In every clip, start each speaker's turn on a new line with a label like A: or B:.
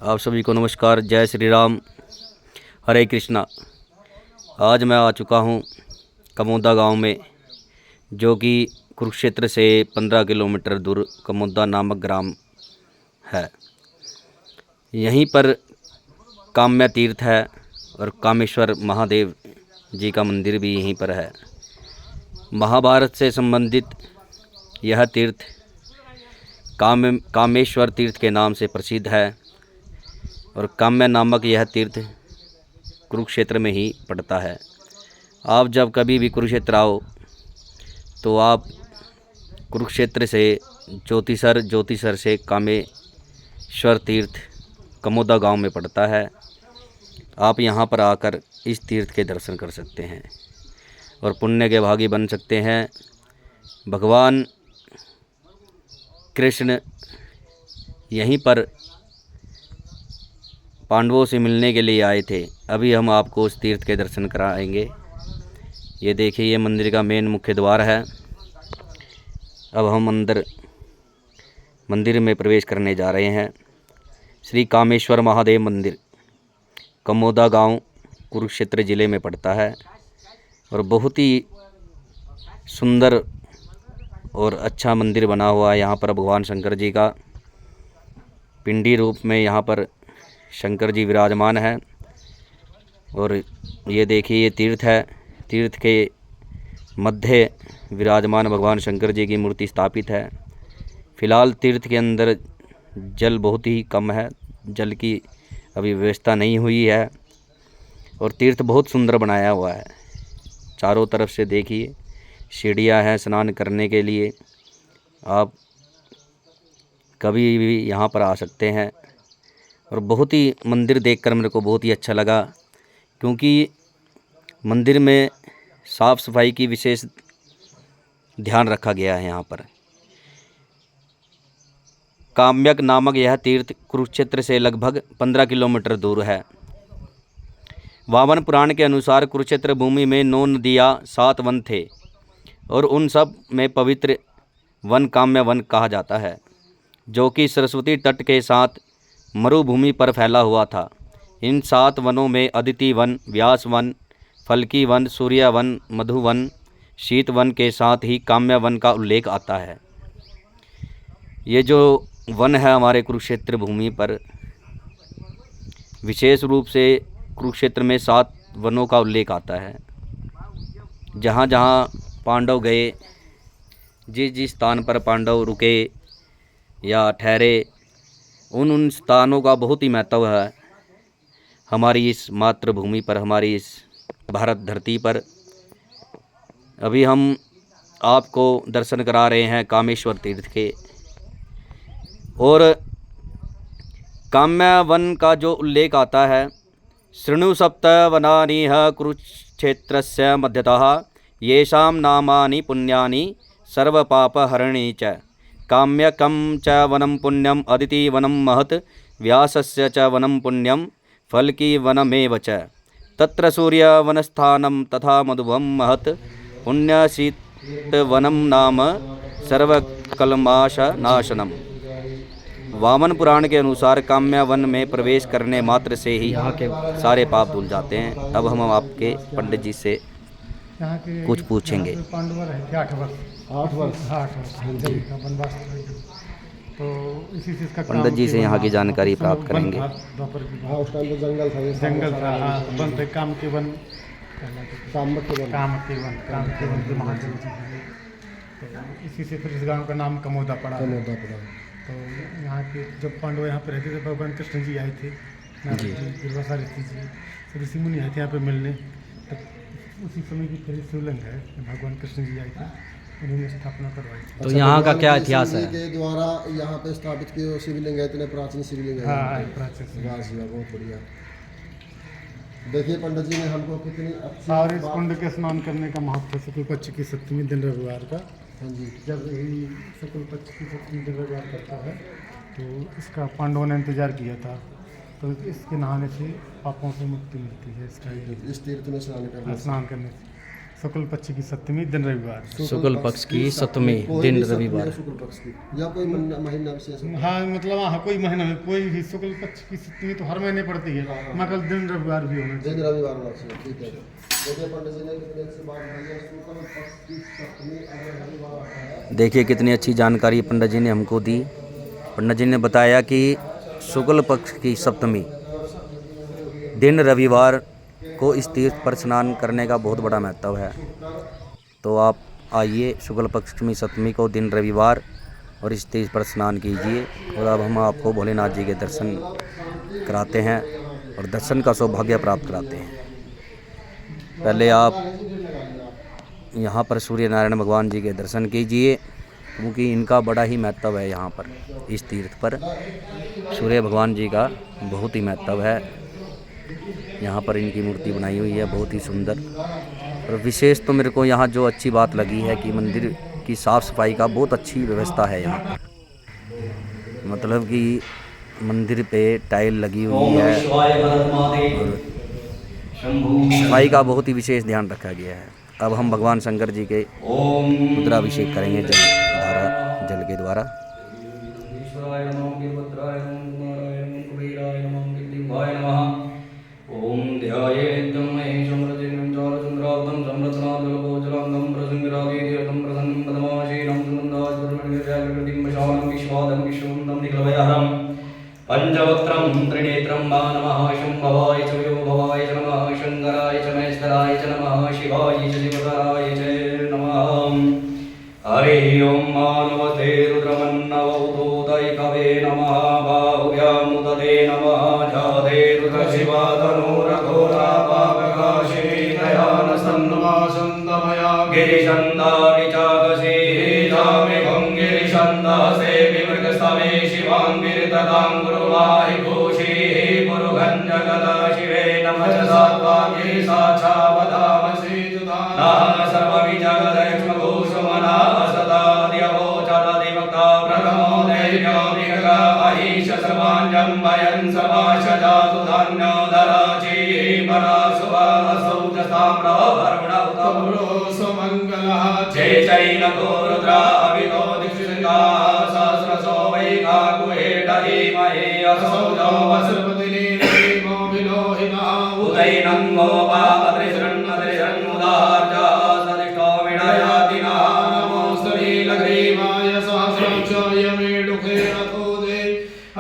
A: आप सभी को नमस्कार। जय श्री राम, हरे कृष्णा। आज मैं आ चुका हूँ कमोदा गांव में, जो कि कुरुक्षेत्र से 15 किलोमीटर दूर कमोदा नामक ग्राम है। यहीं पर काम्य तीर्थ है और कामेश्वर महादेव जी का मंदिर भी यहीं पर है। महाभारत से संबंधित यह तीर्थ कामेश्वर तीर्थ के नाम से प्रसिद्ध है और काम्य नामक यह तीर्थ कुरुक्षेत्र में ही पड़ता है। आप जब कभी भी कुरुक्षेत्र आओ तो आप कुरुक्षेत्र से ज्योतिसर से कामेश्वर तीर्थ कमोदा गांव में पड़ता है। आप यहां पर आकर इस तीर्थ के दर्शन कर सकते हैं और पुण्य के भागी बन सकते हैं। भगवान कृष्ण यहीं पर पांडवों से मिलने के लिए आए थे। अभी हम आपको उस तीर्थ के दर्शन कराएंगे। ये देखिए, ये मंदिर का मेन मुख्य द्वार है। अब हम मंदिर में प्रवेश करने जा रहे हैं। श्री कामेश्वर महादेव मंदिर कमोदा गांव कुरुक्षेत्र ज़िले में पड़ता है और बहुत ही सुंदर और अच्छा मंदिर बना हुआ है। यहाँ पर भगवान शंकर जी का पिंडी रूप में यहाँ पर शंकर जी विराजमान है। और ये देखिए, ये तीर्थ है। तीर्थ के मध्य विराजमान भगवान शंकर जी की मूर्ति स्थापित है। फिलहाल तीर्थ के अंदर जल बहुत ही कम है, जल की अभी व्यवस्था नहीं हुई है और तीर्थ बहुत सुंदर बनाया हुआ है। चारों तरफ से देखिए, सीढ़ियाँ हैं स्नान करने के लिए। आप कभी भी यहाँ पर आ सकते हैं। और बहुत ही मंदिर देखकर मेरे को बहुत ही अच्छा लगा, क्योंकि मंदिर में साफ़ सफाई की विशेष ध्यान रखा गया है। यहाँ पर काम्यक नामक यह तीर्थ कुरुक्षेत्र से लगभग 15 किलोमीटर दूर है। वामन पुराण के अनुसार कुरुक्षेत्र भूमि में 9 नदियाँ 7 वन थे और उन सब में पवित्र वन काम्य वन कहा जाता है, जो कि सरस्वती तट के साथ मरुभूमि पर फैला हुआ था। इन 7 वनों में अदिति वन, व्यास वन, फल्की वन, सूर्य वन, मधु वन, शीत वन के साथ ही काम्य वन का उल्लेख आता है। ये जो वन है हमारे कुरुक्षेत्र भूमि पर, विशेष रूप से कुरुक्षेत्र में 7 वनों का उल्लेख आता है। जहाँ जहाँ पांडव गए, जिस स्थान पर पांडव रुके या ठहरे, उन स्थानों का बहुत ही महत्व है हमारी इस मातृभूमि पर, हमारी इस भारत धरती पर। अभी हम आपको दर्शन करा रहे हैं कामेश्वर तीर्थ के। और काम्य वन का जो उल्लेख आता है, शृणु सप्त वनानि कुरुक्षेत्रस्य मध्यतः येषां नामानि पुण्यानि सर्वपापहरणी च। काम्यकं च वनं पुण्यम अदिति वनं महत्, व्यासस्य च वनं पुण्यम फल्की वनमेव च। तत्र सूर्यवनस्थानं तथा मधुवं महत्, पुण्यशीतवनं नाम सर्वकल्माशनाशनम्। वामन पुराण के अनुसार काम्य वन में प्रवेश करने मात्र से ही यहाँ के सारे पाप धुल जाते हैं। अब हम आपके पंडित जी से कुछ पूछेंगे।
B: पांडव रहे थे 8 वर्ष। 8 वर्ष का वनवास। तो इसी से इसका
A: पंडित जी से यहाँ की जानकारी प्राप्त करेंगे।
B: उस टाइम तो जंगल था। वन थे, काम के वन के महाजन जी हैं। तो इसी से फिर इस गांव का नाम कमोदा पड़ा। तो यहाँ के जब पांडव यहाँ पे रहते थे, भगवान कृष्ण जी आए थे, दुर्वासा ऋषि जी, सब ऋषि मुनि आए थे यहाँ पे मिलने। तो उसी समय की फिर शिवलिंग है, भगवान कृष्ण जी आए थे, उन्होंने स्थापना करवाई।
A: तो यहाँ का क्या इतिहास है?
C: के द्वारा यहाँ पे स्थापित किए शिवलिंग है, इतने प्राचीन शिवलिंग है।
B: हाँ, प्राचीन।
C: बहुत बढ़िया। देखिए पंडित जी ने हमको कितनी अच्छी
B: और इस कुंड के स्नान करने का महत्व शुक्ल पक्ष की सप्तमी दिन रविवार का।
C: हाँ जी।
B: जब यही शुक्ल पक्ष की सप्तमी दिन रविवार करता है, तो इसका पांडवों ने इंतजार किया था। तो इसके नहाने से पापों से मुक्ति मिलती है।
C: इस तीर्थ में स्नान करने
B: से शुक्ल पक्ष की सप्तमी दिन रविवार।
A: शुक्ल पक्ष की सप्तमी दिन रविवार।
C: शुक्ल पक्ष की या कोई महीना विशेष है?
B: हाँ मतलब हाँ कोई महीना में कोई भी शुक्ल पक्ष की सप्तमी तो हर महीने पड़ती है, मगर दिन रविवार भी होना चाहिए।
C: दिन रविवार होना चाहिए, ठीक है। देखिए पंडित जी ने कितने अच्छी बात बताई है, शुक्ल पक्ष की सप्तमी अगर रविवार आता है।
A: देखिए कितनी अच्छी जानकारी पंडित जी ने हमको दी। पंडित जी ने बताया कि शुक्ल पक्ष की सप्तमी दिन रविवार को इस तीर्थ पर स्नान करने का बहुत बड़ा महत्व है। तो आप आइए शुक्ल पक्ष की सप्तमी को दिन रविवार और इस तीर्थ पर स्नान कीजिए। और अब हम आपको भोलेनाथ जी के दर्शन कराते हैं और दर्शन का सौभाग्य प्राप्त कराते हैं। पहले आप यहाँ पर सूर्य नारायण भगवान जी के दर्शन कीजिए, क्योंकि इनका बड़ा ही महत्व है। यहाँ पर इस तीर्थ पर सूर्य भगवान जी का बहुत ही महत्व है। यहाँ पर इनकी मूर्ति बनाई हुई है बहुत ही सुंदर। और विशेष तो मेरे को यहाँ जो अच्छी बात लगी है कि मंदिर की साफ़ सफाई का बहुत अच्छी व्यवस्था है यहाँ पर। मतलब कि मंदिर पे टाइल लगी हुई है और सफाई का बहुत ही विशेष ध्यान रखा गया है। अब हम भगवान शंकर जी के रुद्राभिषेक करेंगे जल के द्वारा। ओम ध्यायेत्तं महेशं रजनीं चारुचन्द्रावतं संरत्नादलभो जलाङ्गं प्रसङ्गिरागेयं प्रसन्नं पद्माशीनं सुगन्धास्फुरन्निर्व्याकृतिं वशालं विश्वादं विश्ववन्तं निखिलभयहरं पञ्चवक्त्रं त्रिनेत्रं वा नमः शम्भवाय च यो भवाय च नमः शङ्कराय च महेश्वराय च नमः शिवाय च शिवतराय च नमः। हरि ओं मानवते रुद्रमन्नवौतोदय कवे नमः बाहुव्यामुदते नमः जाते रुद्रशिवातनूरघोरा पापकाशिनी दयानसन्नवासन्तमया गिरिशन्दाविचाकसी जामिभं गिरिशन्दासे विमृगस्तमे शिवाङ्गिरिततां गुरुवाहि भूषीः पुरुगञ्जगदा शिवे नमः च सात्वाङ्गी साक्षावदामसि जुदा सर्वविजगदयक्ष्मभूषमना सदाद्यवो चरदिवक्ता प्रथमो दैव्यो विगगा अहीश सर्वाञ्जं वयं समाशजातु धान्योदराची परासुवा असौजसाम्रो वरुणौतम्रो सुमङ्गलः चैचैनको रुद्रा अवितो दिक्षिता सहस्रसो वैकाकुहेडहीमहे असौजो वसुपतिनीमो विलोहिता उदैनं गोपात्रिशृण्मतिशृण्मुदार्जा सदिष्टो विडयातिना नमोऽस्तुलीलग्रीवाय सहस्रक्षयमे रथोदे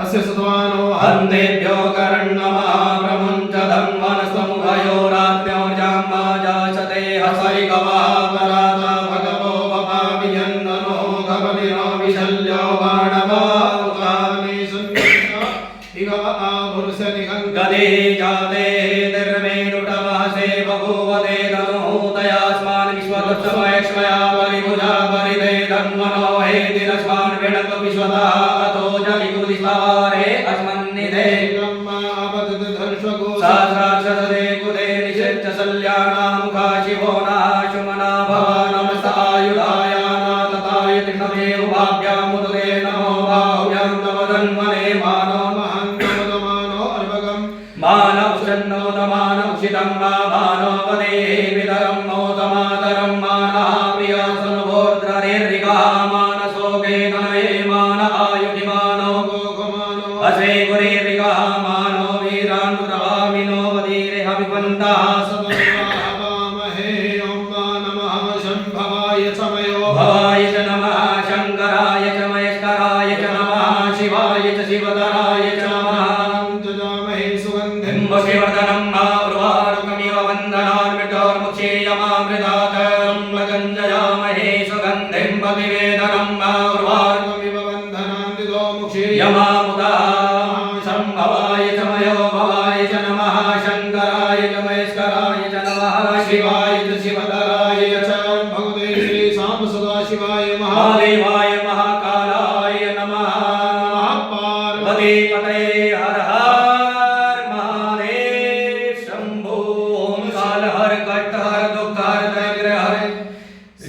A: अस्य सुत्वानो हन्तेभ्यो करण्णमः प्रमुञ्चदं वनस्तमुभयोरात्म्यो जाम्मा जाचते हसैकवः पराता भगवो भवाभियन्दनो गवनिनो विशल्यो बाणवा उदाने सुन्निता इगव आभुरुषनिगं गदे जाते निर्मेनुटमहसे बभूवते तनूतयास्मान् विश्वतत्समयक्ष्मया परिभुजा परिदे धन्वनो हेतिरस्मान् विणत विश्वतः अतो जलिकुदिस्तारे अस्मन्निधे सहस्राक्षसदे कुदे निषेच्च सल्यानामुखा शिवो नाशुमना भवानमस्तायुधायाना तथाय तिष्ठते उभाभ्यामुदते नमो बाहुभ्यां तव धन्वने मानो महान्तमदमानो अर्भगं मानवशन्नो नमानवशितं वा मानो वदेहि विदरं नोतमातरं मानः प्रियासनुभोर्द्रनिर्रिगः मानसोके नमे मान आयुधिमानो गोगमानो असे गुरिर्रिगः मानो वीरान्नुरवामिनो वदीरेह विपन्तः सदवामहे ॐ नमः शम्भवाय समयो भवाय च नमः शङ्कराय च महेश्वराय च नमः शिवाय च शिवतराय च नमः जजामहे सुगन्धिं वशिवर्धनं उर्वारुकमिव वन्दनान्मृतोर्मुक्षेयमामृताकरं लगञ्जयामहे सुगन्धिं पतिवेदनं उर्वारुकमिव वन्दनान्दितो मुक्षेयमामुदा शम्भवाय च मयो भवाय च नमः शङ्कराय च महेश्वराय च नमः शिवाय च शिवतराय च भगवते श्री साम्ब सदाशिवाय महादेवाय महाकालाय नमः पार्वती पतये हर हर महादेव शंभो ओम काल हर कट हर दुख हर दरिद्र हर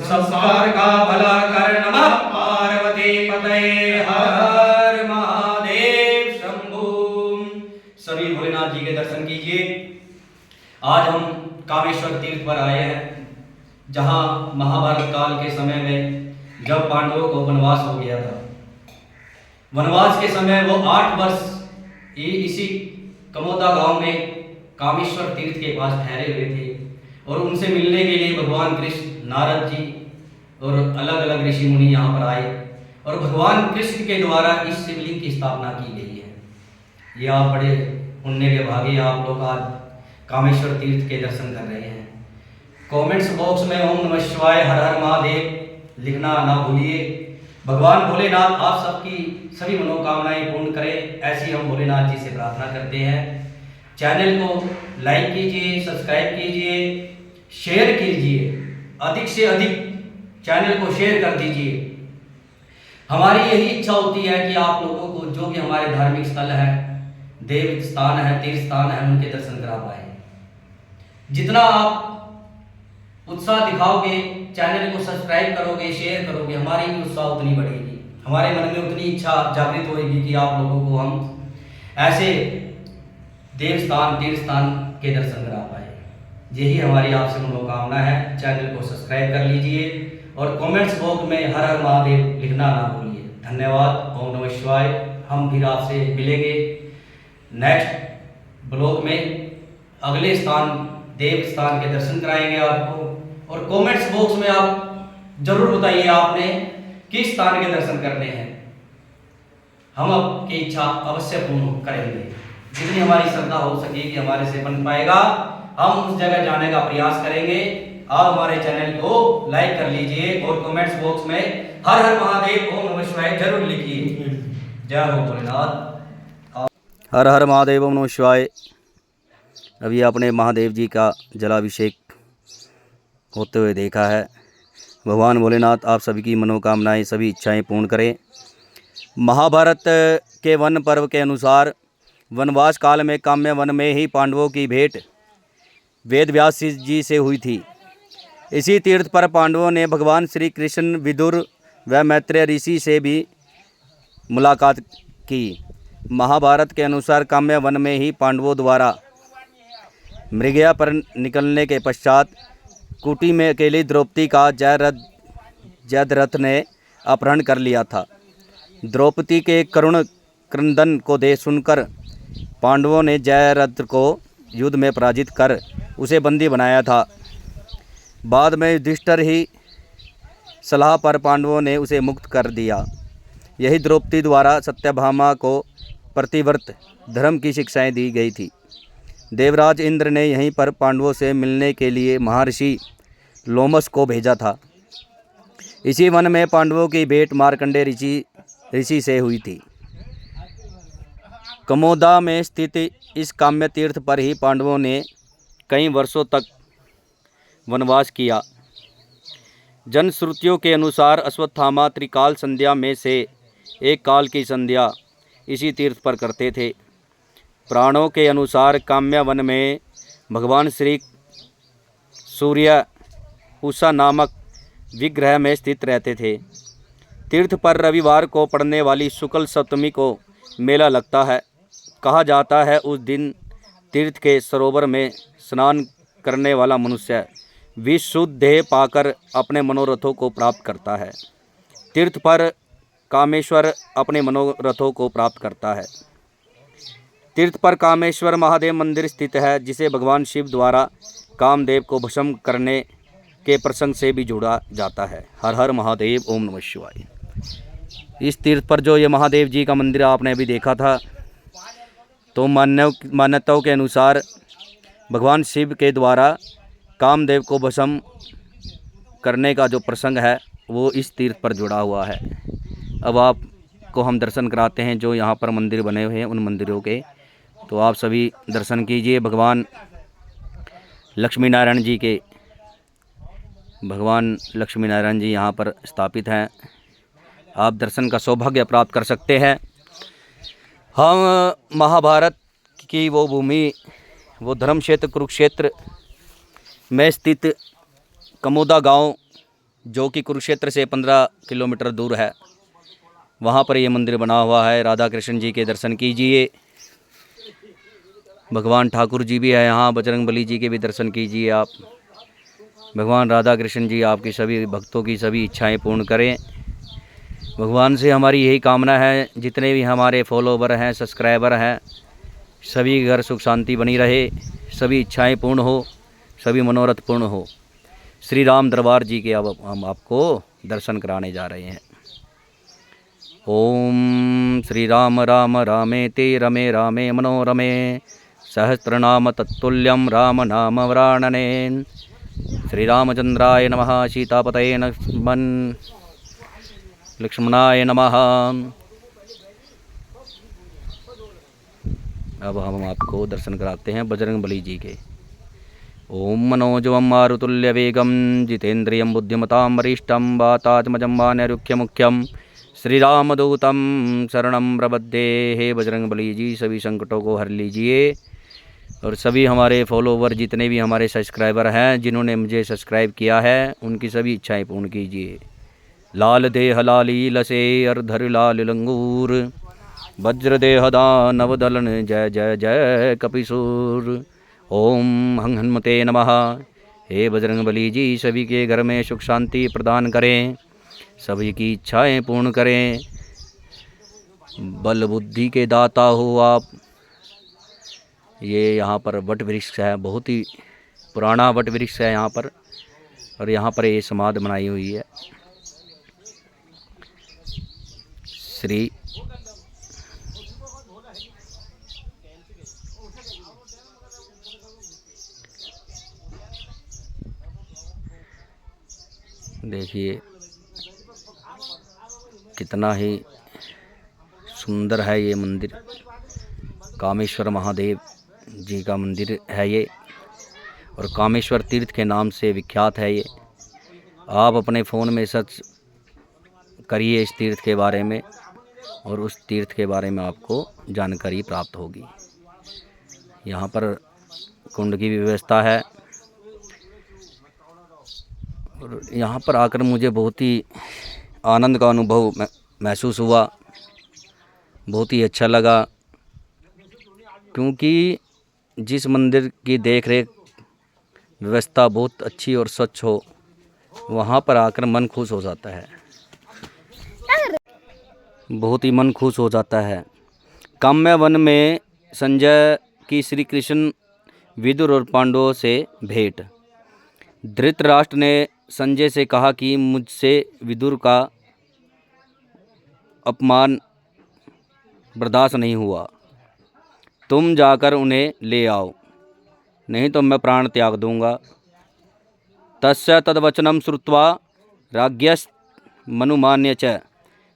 A: संसार का भला कर नमः पार्वती पतये हर हर महादेव शंभो। सभी भोलेनाथ जी के दर्शन कीजिए। आज हम कामेश्वर तीर्थ पर आए हैं जहाँ महाभारत काल के समय में जब पांडवों को वनवास हो गया था, वनवास के समय वो 8 वर्ष इसी कमोदा गांव में कामेश्वर तीर्थ के पास ठहरे हुए थे और उनसे मिलने के लिए भगवान कृष्ण, नारद जी और अलग अलग ऋषि मुनि यहाँ पर आए और भगवान कृष्ण के द्वारा इस शिवलिंग की स्थापना की गई है। ये आप बड़े पुण्य के भागी, आप लोग आज कामेश्वर तीर्थ के दर्शन कर रहे हैं। कमेंट्स बॉक्स में ओम नमः शिवाय, हर हर महादेव लिखना ना भूलिए। भगवान भोलेनाथ आप सबकी सभी मनोकामनाएं पूर्ण करें, ऐसी हम भोलेनाथ जी से प्रार्थना करते हैं। चैनल को लाइक कीजिए, सब्सक्राइब कीजिए, शेयर कीजिए, अधिक से अधिक चैनल को शेयर कर दीजिए। हमारी यही इच्छा होती है कि आप लोगों को जो भी हमारे धार्मिक स्थल है, देव स्थान है, तीर्थ स्थान है, उनके दर्शन करा पाए। जितना आप उत्साह दिखाओगे, चैनल को सब्सक्राइब करोगे, शेयर करोगे, हमारी भी उत्साह उतनी बढ़ेगी, हमारे मन में उतनी इच्छा जागृत होगी कि आप लोगों को हम ऐसे देव स्थान, तीर्थ स्थान के दर्शन करा पाए। यही हमारी आपसे मनोकामना है। चैनल को सब्सक्राइब कर लीजिए और कमेंट्स बॉक्स में हर हर महादेव लिखना ना भूलिए। धन्यवाद। ओम नमः शिवाय। हम फिर आपसे मिलेंगे नेक्स्ट ब्लॉग में, अगले स्थान देव स्थान के दर्शन कराएंगे आपको। और कमेंट्स बॉक्स में आप जरूर बताइए आपने किस स्थान के दर्शन करने हैं, हम आपकी इच्छा अवश्य पूर्ण करेंगे। जितनी हमारी श्रद्धा हो सकेगी, हमारे से बन पाएगा, हम उस जगह जाने का प्रयास करेंगे। आप हमारे चैनल को लाइक कर लीजिए और कमेंट्स बॉक्स में हर हर महादेव, ओम नमः शिवाय जरूर लिखिए। जय हो भोलेनाथ। हर हर महादेव, ओम नमः शिवाय। अभी आपने महादेव जी का जलाभिषेक होते हुए देखा है। भगवान भोलेनाथ आप सभी की मनोकामनाएं, सभी इच्छाएं पूर्ण करें। महाभारत के वन पर्व के अनुसार वनवास काल में काम्य वन में ही पांडवों की भेंट वेद व्यास जी से हुई थी। इसी तीर्थ पर पांडवों ने भगवान श्री कृष्ण, विदुर व मैत्रेय ऋषि से भी मुलाकात की। महाभारत के अनुसार काम्य वन में ही पांडवों द्वारा मृगया पर निकलने के पश्चात कुटी में अकेली द्रौपदी का जयद्रथ ने अपहरण कर लिया था। द्रौपदी के करुण क्रंदन को देख सुनकर पांडवों ने जयद्रथ को युद्ध में पराजित कर उसे बंदी बनाया था। बाद में युधिष्ठिर ही सलाह पर पांडवों ने उसे मुक्त कर दिया। यही द्रौपदी द्वारा सत्यभामा को प्रतिव्रत धर्म की शिक्षाएं दी गई थी। देवराज इंद्र ने यहीं पर पांडवों से मिलने के लिए महर्षि लोमस को भेजा था। इसी वन में पांडवों की भेंट मार्कंडेय ऋषि से हुई थी। कमोदा में स्थित इस काम्य तीर्थ पर ही पांडवों ने कई वर्षों तक वनवास किया। जनश्रुतियों के अनुसार अश्वत्थामा त्रिकाल संध्या में से एक काल की संध्या इसी तीर्थ पर करते थे। पुराणों के अनुसार काम्य वन में भगवान श्री सूर्य उषा नामक विग्रह में स्थित रहते थे। तीर्थ पर रविवार को पड़ने वाली शुक्ल सप्तमी को मेला लगता है। कहा जाता है उस दिन तीर्थ के सरोवर में स्नान करने वाला मनुष्य विशुद्ध देह पाकर अपने मनोरथों को प्राप्त करता है। तीर्थ पर कामेश्वर अपने मनोरथों को प्राप्त करता है। तीर्थ पर कामेश्वर महादेव मंदिर स्थित है, जिसे भगवान शिव द्वारा कामदेव को भस्म करने के प्रसंग से भी जोड़ा जाता है। हर हर महादेव, ओम नमः शिवाय। इस तीर्थ पर जो ये महादेव जी का मंदिर आपने अभी देखा था, तो मान्यताओं के अनुसार भगवान शिव के द्वारा कामदेव को भस्म करने का जो प्रसंग है वो इस तीर्थ पर जुड़ा हुआ है। अब आपको हम दर्शन कराते हैं जो यहाँ पर मंदिर बने हुए हैं उन मंदिरों के, तो आप सभी दर्शन कीजिए। भगवान लक्ष्मी नारायण जी यहाँ पर स्थापित हैं। आप दर्शन का सौभाग्य प्राप्त कर सकते हैं। हम महाभारत की वो भूमि, वो धर्म क्षेत्र कुरुक्षेत्र में स्थित कमोदा गांव, जो कि कुरुक्षेत्र से 15 किलोमीटर दूर है, वहाँ पर ये मंदिर बना हुआ है। राधा कृष्ण जी के दर्शन कीजिए। भगवान ठाकुर जी भी है यहाँ, बजरंगबली जी के भी दर्शन कीजिए आप। भगवान राधा कृष्ण जी आपकी सभी भक्तों की सभी इच्छाएं पूर्ण करें। भगवान से हमारी यही कामना है, जितने भी हमारे फॉलोवर हैं, सब्सक्राइबर हैं, सभी घर सुख शांति बनी रहे, सभी इच्छाएं पूर्ण हो, सभी मनोरथ पूर्ण हो। श्री राम दरबार जी के अब हम आपको दर्शन कराने जा रहे हैं। ओम श्री राम राम रामेति रमे रामे मनोरमे सहस्रनाम तत्तुल्यं राम नाम वरानने। श्री रामचंद्राय नमः। सीतापतये नमः। लक्ष्मणाय नमः। अब हम आपको दर्शन कराते हैं बजरंग बली जी के। ओम मनोजवं मारुतुल्य वेगं जितेन्द्रियं बुद्धिमतां वरिष्ठं वातात्मजं वानरुख्यमुख्यं श्रीरामदूतं शरणं प्रपद्ये। हे बजरंग बली जी, सभी संकटों को हर लीजिए और सभी हमारे फॉलोवर, जितने भी हमारे सब्सक्राइबर हैं, जिन्होंने मुझे सब्सक्राइब किया है, उनकी सभी इच्छाएं पूर्ण कीजिए। लाल देह लाली लसे अर्धर लाल लंगूर, वज्र देह दानव दलन जय जय जय कपिसूर। ओम हं हनुमते नमः। हे बजरंग बली जी, सभी के घर में सुख शांति प्रदान करें, सभी की इच्छाएं पूर्ण करें। बल बुद्धि के दाता हो आप। ये यहाँ पर वट वृक्ष है, बहुत ही पुराना वट वृक्ष है यहाँ पर, और यहाँ पर ये समाधि बनाई हुई है। श्री देखिए कितना ही सुंदर है ये मंदिर। कामेश्वर महादेव जी का मंदिर है ये, और कामेश्वर तीर्थ के नाम से विख्यात है ये। आप अपने फ़ोन में सर्च करिए इस तीर्थ के बारे में, और उस तीर्थ के बारे में आपको जानकारी प्राप्त होगी। यहाँ पर कुंड की भी व्यवस्था है, और यहाँ पर आकर मुझे बहुत ही आनंद का अनुभव महसूस हुआ, बहुत ही अच्छा लगा। क्योंकि जिस मंदिर की देख रेख व्यवस्था बहुत अच्छी और स्वच्छ हो, वहाँ पर आकर मन खुश हो जाता है, बहुत ही मन खुश हो जाता है। काम्य वन में संजय की श्री कृष्ण विदुर और पांडवों से भेंट। धृतराष्ट्र ने संजय से कहा कि मुझसे विदुर का अपमान बर्दाश्त नहीं हुआ, तुम जाकर उन्हें ले आओ, नहीं तो मैं प्राण त्याग दूंगा। तस्य तद्वचनं श्रुत्वा राज्ञस्तमनुमान्य च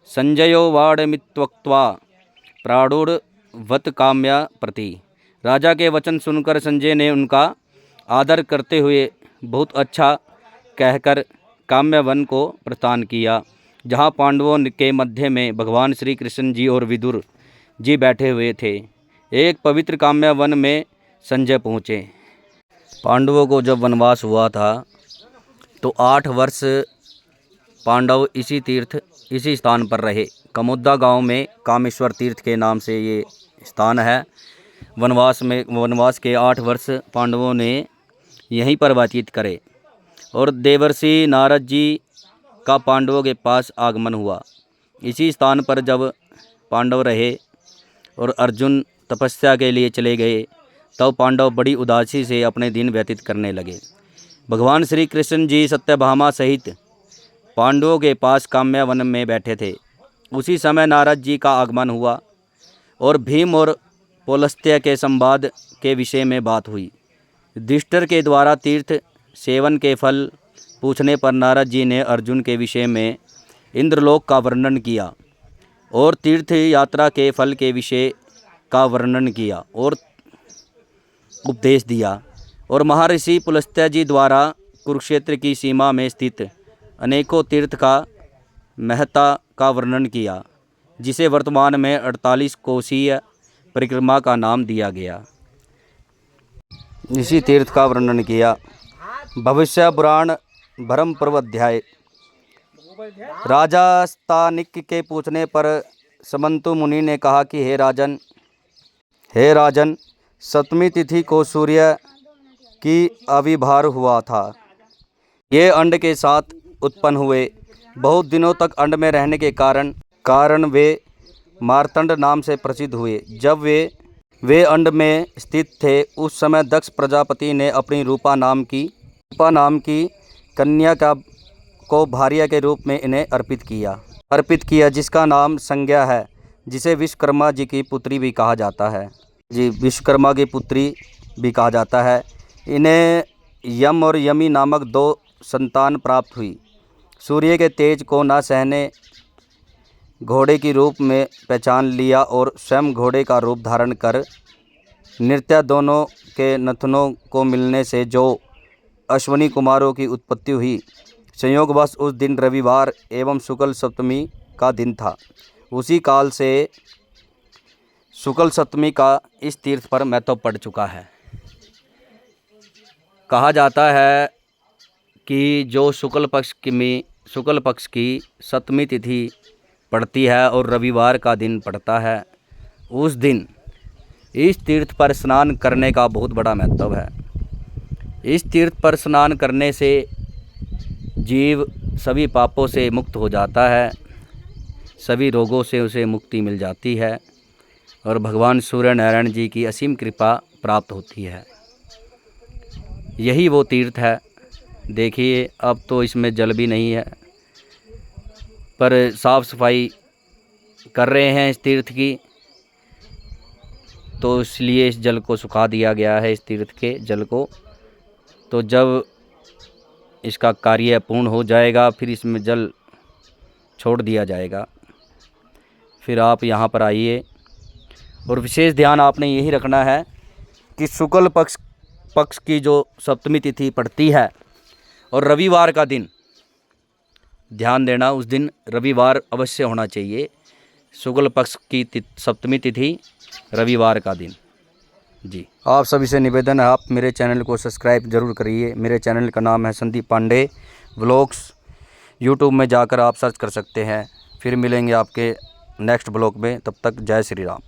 A: संजयो वाडमित्युक्त्वा प्राणोर्वत काम्या प्रति। राजा के वचन सुनकर संजय ने उनका आदर करते हुए बहुत अच्छा कहकर काम्य वन को प्रस्थान किया, जहाँ पांडवों के मध्य में भगवान श्री कृष्ण जी और विदुर जी बैठे हुए थे। एक पवित्र काम्य वन में संजय पहुँचे। पांडवों को जब वनवास हुआ था तो 8 वर्ष पांडव इसी स्थान पर रहे। कमोदा गांव में कामेश्वर तीर्थ के नाम से ये स्थान है। वनवास के 8 वर्ष पांडवों ने यहीं पर व्यतीत करे, और देवर्षि नारद जी का पांडवों के पास आगमन हुआ। इसी स्थान पर जब पांडव रहे और अर्जुन तपस्या के लिए चले गए, तब पांडव बड़ी उदासी से अपने दिन व्यतीत करने लगे। भगवान श्री कृष्ण जी सत्यभामा सहित पांडवों के पास काम्य वन में बैठे थे। उसी समय नारद जी का आगमन हुआ और भीम और पौलस्त्य के संवाद के विषय में बात हुई। युधिष्ठिर के द्वारा तीर्थ सेवन के फल पूछने पर नारद जी ने अर्जुन के विषय में इंद्रलोक का वर्णन किया और तीर्थ यात्रा के फल के विषय का वर्णन किया और उपदेश दिया, और महर्षि पुलस्त्य जी द्वारा कुरुक्षेत्र की सीमा में स्थित अनेकों तीर्थ का महत्ता का वर्णन किया, जिसे वर्तमान में 48 कोशीय परिक्रमा का नाम दिया गया। इसी तीर्थ का वर्णन किया। भविष्य पुराण भरम पर्व अध्याय। राजा स्थानिक के पूछने पर समंतु मुनि ने कहा कि हे राजन, 7वीं तिथि को सूर्य की आविर्भाव हुआ था। ये अंड के साथ उत्पन्न हुए। बहुत दिनों तक अंड में रहने के कारण वे मार्तंड नाम से प्रसिद्ध हुए। जब वे अंड में स्थित थे, उस समय दक्ष प्रजापति ने अपनी रूपा नाम की कन्या को भार्या के रूप में इन्हें अर्पित किया, जिसका नाम संज्ञा है, जिसे विश्वकर्मा जी की पुत्री भी कहा जाता है। विश्वकर्मा की पुत्री भी कहा जाता है। इन्हें यम और यमी नामक 2 संतान प्राप्त हुई। सूर्य के तेज को न सहने घोड़े की रूप में पहचान लिया और स्वयं घोड़े का रूप धारण कर नृत्य दोनों के नथनों को मिलने से जो अश्वनी कुमारों की उत्पत्ति हुई। संयोगवश उस दिन रविवार एवं शुक्ल सप्तमी का दिन था। उसी काल से शुक्ल सप्तमी का इस तीर्थ पर महत्व पड़ चुका है। कहा जाता है कि जो शुक्ल पक्ष की सप्तमी तिथि पड़ती है और रविवार का दिन पड़ता है, उस दिन इस तीर्थ पर स्नान करने का बहुत बड़ा महत्व है। इस तीर्थ पर स्नान करने से जीव सभी पापों से मुक्त हो जाता है, सभी रोगों से उसे मुक्ति मिल जाती है और भगवान सूर्य नारायण जी की असीम कृपा प्राप्त होती है। यही वो तीर्थ है। देखिए, अब तो इसमें जल भी नहीं है, पर साफ़ सफाई कर रहे हैं इस तीर्थ की, तो इसलिए इस जल को सुखा दिया गया है, इस तीर्थ के जल को। तो जब इसका कार्य पूर्ण हो जाएगा, फिर इसमें जल छोड़ दिया जाएगा। फिर आप यहाँ पर आइए और विशेष ध्यान आपने यही रखना है कि शुक्ल पक्ष की जो सप्तमी तिथि पड़ती है और रविवार का दिन, ध्यान देना, उस दिन रविवार अवश्य होना चाहिए। शुक्ल पक्ष की सप्तमी तिथि रविवार का दिन। जी, आप सभी से निवेदन है, आप मेरे चैनल को सब्सक्राइब ज़रूर करिए। मेरे चैनल का नाम है संदीप पांडे व्लॉग्स। यूट्यूब में जाकर आप सर्च कर सकते हैं। फिर मिलेंगे आपके नेक्स्ट ब्लॉग में। तब तक जय श्री राम।